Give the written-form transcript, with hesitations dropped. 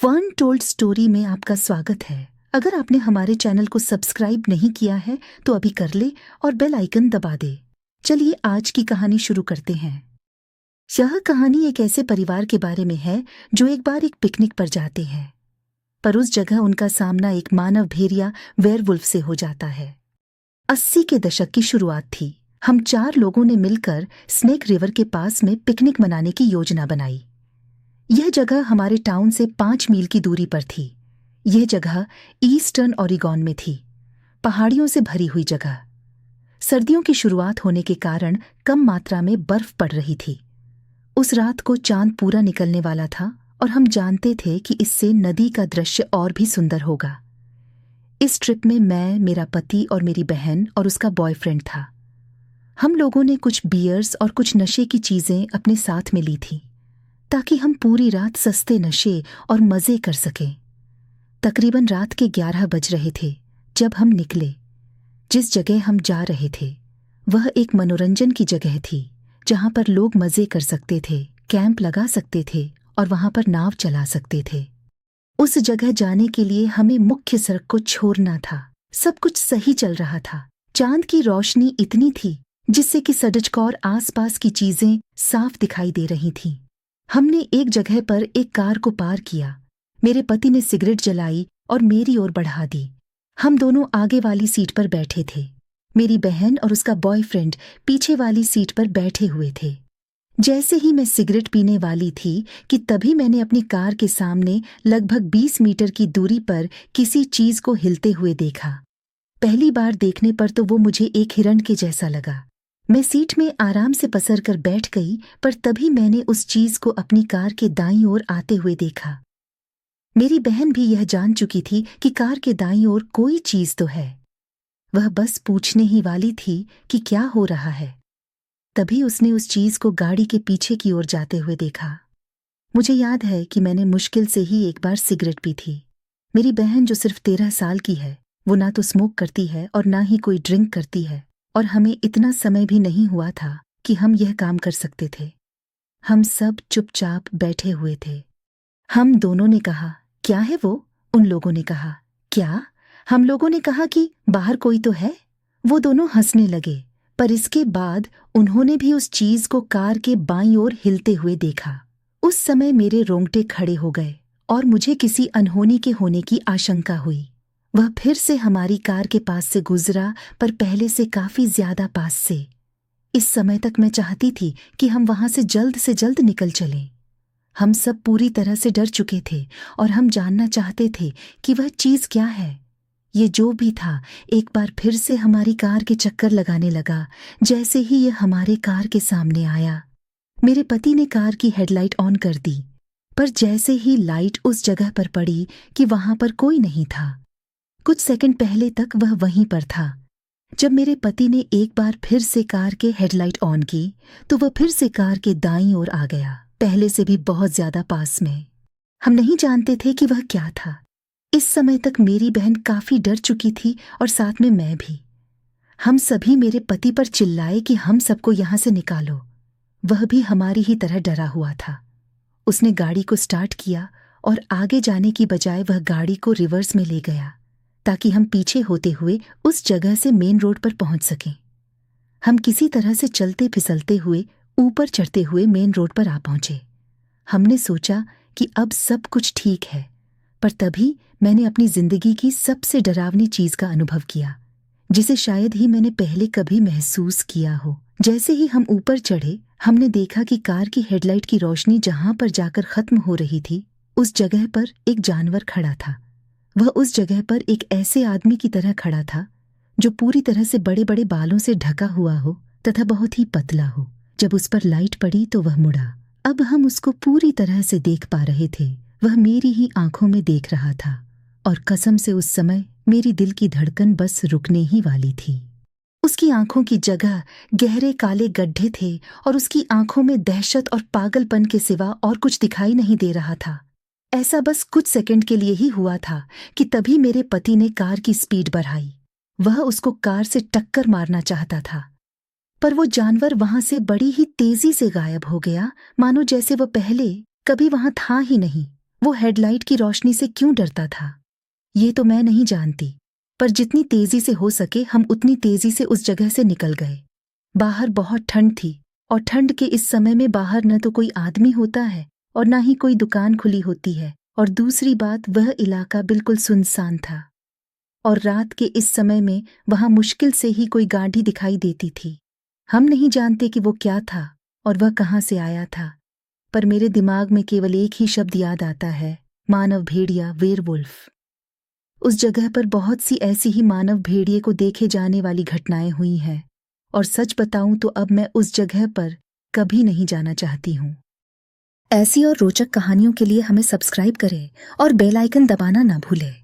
One told story में आपका स्वागत है। अगर आपने हमारे चैनल को सब्सक्राइब नहीं किया है तो अभी कर ले और बेल आइकन दबा दे। चलिए आज की कहानी शुरू करते हैं। यह कहानी एक ऐसे परिवार के बारे में है जो एक बार एक पिकनिक पर जाते हैं, पर उस जगह उनका सामना एक मानव भेड़िया वेयरवुल्फ से हो जाता है। 80 के दशक की शुरुआत थी। हम 4 लोगों ने मिलकर स्नेक रिवर के पास में पिकनिक मनाने की योजना बनाई। यह जगह हमारे टाउन से 5 मील की दूरी पर थी। यह जगह ईस्टर्न ओरेगॉन में थी, पहाड़ियों से भरी हुई जगह। सर्दियों की शुरुआत होने के कारण कम मात्रा में बर्फ पड़ रही थी। उस रात को चांद पूरा निकलने वाला था और हम जानते थे कि इससे नदी का दृश्य और भी सुंदर होगा। इस ट्रिप में मैं, मेरा पति और मेरी बहन और उसका बॉयफ्रेंड था। हम लोगों ने कुछ बियर्स और कुछ नशे की चीजें अपने साथ में ली थी ताकि हम पूरी रात सस्ते नशे और मजे कर सकें। तकरीबन रात के 11 बज रहे थे जब हम निकले। जिस जगह हम जा रहे थे वह एक मनोरंजन की जगह थी जहां पर लोग मजे कर सकते थे, कैंप लगा सकते थे और वहां पर नाव चला सकते थे। उस जगह जाने के लिए हमें मुख्य सड़क को छोड़ना था। सब कुछ सही चल रहा था। चांद की रोशनी इतनी थी जिससे कि सड़क और आसपास की चीजें साफ दिखाई दे रही थीं। हमने एक जगह पर एक कार को पार किया। मेरे पति ने सिगरेट जलाई और मेरी ओर बढ़ा दी। हम दोनों आगे वाली सीट पर बैठे थे। मेरी बहन और उसका बॉयफ्रेंड पीछे वाली सीट पर बैठे हुए थे। जैसे ही मैं सिगरेट पीने वाली थी कि तभी मैंने अपनी कार के सामने लगभग 20 मीटर की दूरी पर किसी चीज को हिलते हुए देखा। पहली बार देखने पर तो वो मुझे एक हिरण के जैसा लगा। मैं सीट में आराम से पसर कर बैठ गई, पर तभी मैंने उस चीज को अपनी कार के दाईं ओर आते हुए देखा। मेरी बहन भी यह जान चुकी थी कि कार के दाईं ओर कोई चीज तो है। वह बस पूछने ही वाली थी कि क्या हो रहा है। तभी उसने उस चीज को गाड़ी के पीछे की ओर जाते हुए देखा। मुझे याद है कि मैंने मुश्किल से ही एक बार सिगरेट पी थी। मेरी बहन जो सिर्फ 13 साल की है, वो ना तो स्मोक करती है और ना ही कोई ड्रिंक करती है, और हमें इतना समय भी नहीं हुआ था कि हम यह काम कर सकते थे। हम सब चुपचाप बैठे हुए थे। हम दोनों ने कहा, क्या है वो? उन लोगों ने कहा, क्या? हम लोगों ने कहा कि बाहर कोई तो है। वो दोनों हंसने लगे, पर इसके बाद उन्होंने भी उस चीज को कार के बाईं ओर हिलते हुए देखा। उस समय मेरे रोंगटे खड़े हो गए और मुझे किसी अनहोनी के होने की आशंका हुई। वह फिर से हमारी कार के पास से गुजरा, पर पहले से काफी ज्यादा पास से। इस समय तक मैं चाहती थी कि हम वहां से जल्द निकल चलें। हम सब पूरी तरह से डर चुके थे और हम जानना चाहते थे कि वह चीज क्या है। ये जो भी था एक बार फिर से हमारी कार के चक्कर लगाने लगा। जैसे ही यह हमारे कार के सामने आया, मेरे पति ने कार की हेडलाइट ऑन कर दी, पर जैसे ही लाइट उस जगह पर पड़ी कि वहां पर कोई नहीं था। कुछ सेकंड पहले तक वह वहीं पर था। जब मेरे पति ने एक बार फिर से कार के हेडलाइट ऑन की तो वह फिर से कार के दाईं ओर आ गया, पहले से भी बहुत ज्यादा पास में। हम नहीं जानते थे कि वह क्या था। इस समय तक मेरी बहन काफी डर चुकी थी और साथ में मैं भी। हम सभी मेरे पति पर चिल्लाए कि हम सबको यहां से निकालो। वह भी हमारी ही तरह डरा हुआ था। उसने गाड़ी को स्टार्ट किया और आगे जाने की बजाय वह गाड़ी को रिवर्स में ले गया ताकि हम पीछे होते हुए उस जगह से मेन रोड पर पहुंच सकें। हम किसी तरह से चलते फिसलते हुए ऊपर चढ़ते हुए मेन रोड पर आ पहुंचे। हमने सोचा कि अब सब कुछ ठीक है, पर तभी मैंने अपनी जिंदगी की सबसे डरावनी चीज का अनुभव किया, जिसे शायद ही मैंने पहले कभी महसूस किया हो। जैसे ही हम ऊपर चढ़े, हमने देखा कि कार की हेडलाइट की रोशनी जहां पर जाकर खत्म हो रही थी, उस जगह पर एक जानवर खड़ा था। वह उस जगह पर एक ऐसे आदमी की तरह खड़ा था जो पूरी तरह से बड़े बड़े बालों से ढका हुआ हो तथा बहुत ही पतला हो। जब उस पर लाइट पड़ी तो वह मुड़ा। अब हम उसको पूरी तरह से देख पा रहे थे। वह मेरी ही आंखों में देख रहा था और कसम से उस समय मेरी दिल की धड़कन बस रुकने ही वाली थी। उसकी आंखों की जगह गहरे काले गड्ढे थे और उसकी आंखों में दहशत और पागलपन के सिवा और कुछ दिखाई नहीं दे रहा था। ऐसा बस कुछ सेकंड के लिए ही हुआ था कि तभी मेरे पति ने कार की स्पीड बढ़ाई। वह उसको कार से टक्कर मारना चाहता था, पर वो जानवर वहां से बड़ी ही तेजी से गायब हो गया, मानो जैसे वह पहले कभी वहां था ही नहीं। वो हेडलाइट की रोशनी से क्यों डरता था, ये तो मैं नहीं जानती, पर जितनी तेजी से हो सके हम उतनी तेजी से उस जगह से निकल गए। बाहर बहुत ठंड थी और ठंड के इस समय में बाहर न तो कोई आदमी होता है और ना ही कोई दुकान खुली होती है, और दूसरी बात वह इलाका बिल्कुल सुनसान था और रात के इस समय में वहां मुश्किल से ही कोई गाड़ी दिखाई देती थी। हम नहीं जानते कि वो क्या था और वह कहाँ से आया था, पर मेरे दिमाग में केवल एक ही शब्द याद आता है, मानव भेड़िया, वेयरवुल्फ। उस जगह पर बहुत सी ऐसी ही मानव भेड़िए को देखे जाने वाली घटनाएं हुई हैं, और सच बताऊं तो अब मैं उस जगह पर कभी नहीं जाना चाहती हूँ। ऐसी और रोचक कहानियों के लिए हमें सब्सक्राइब करें और बेल आइकन दबाना ना भूलें।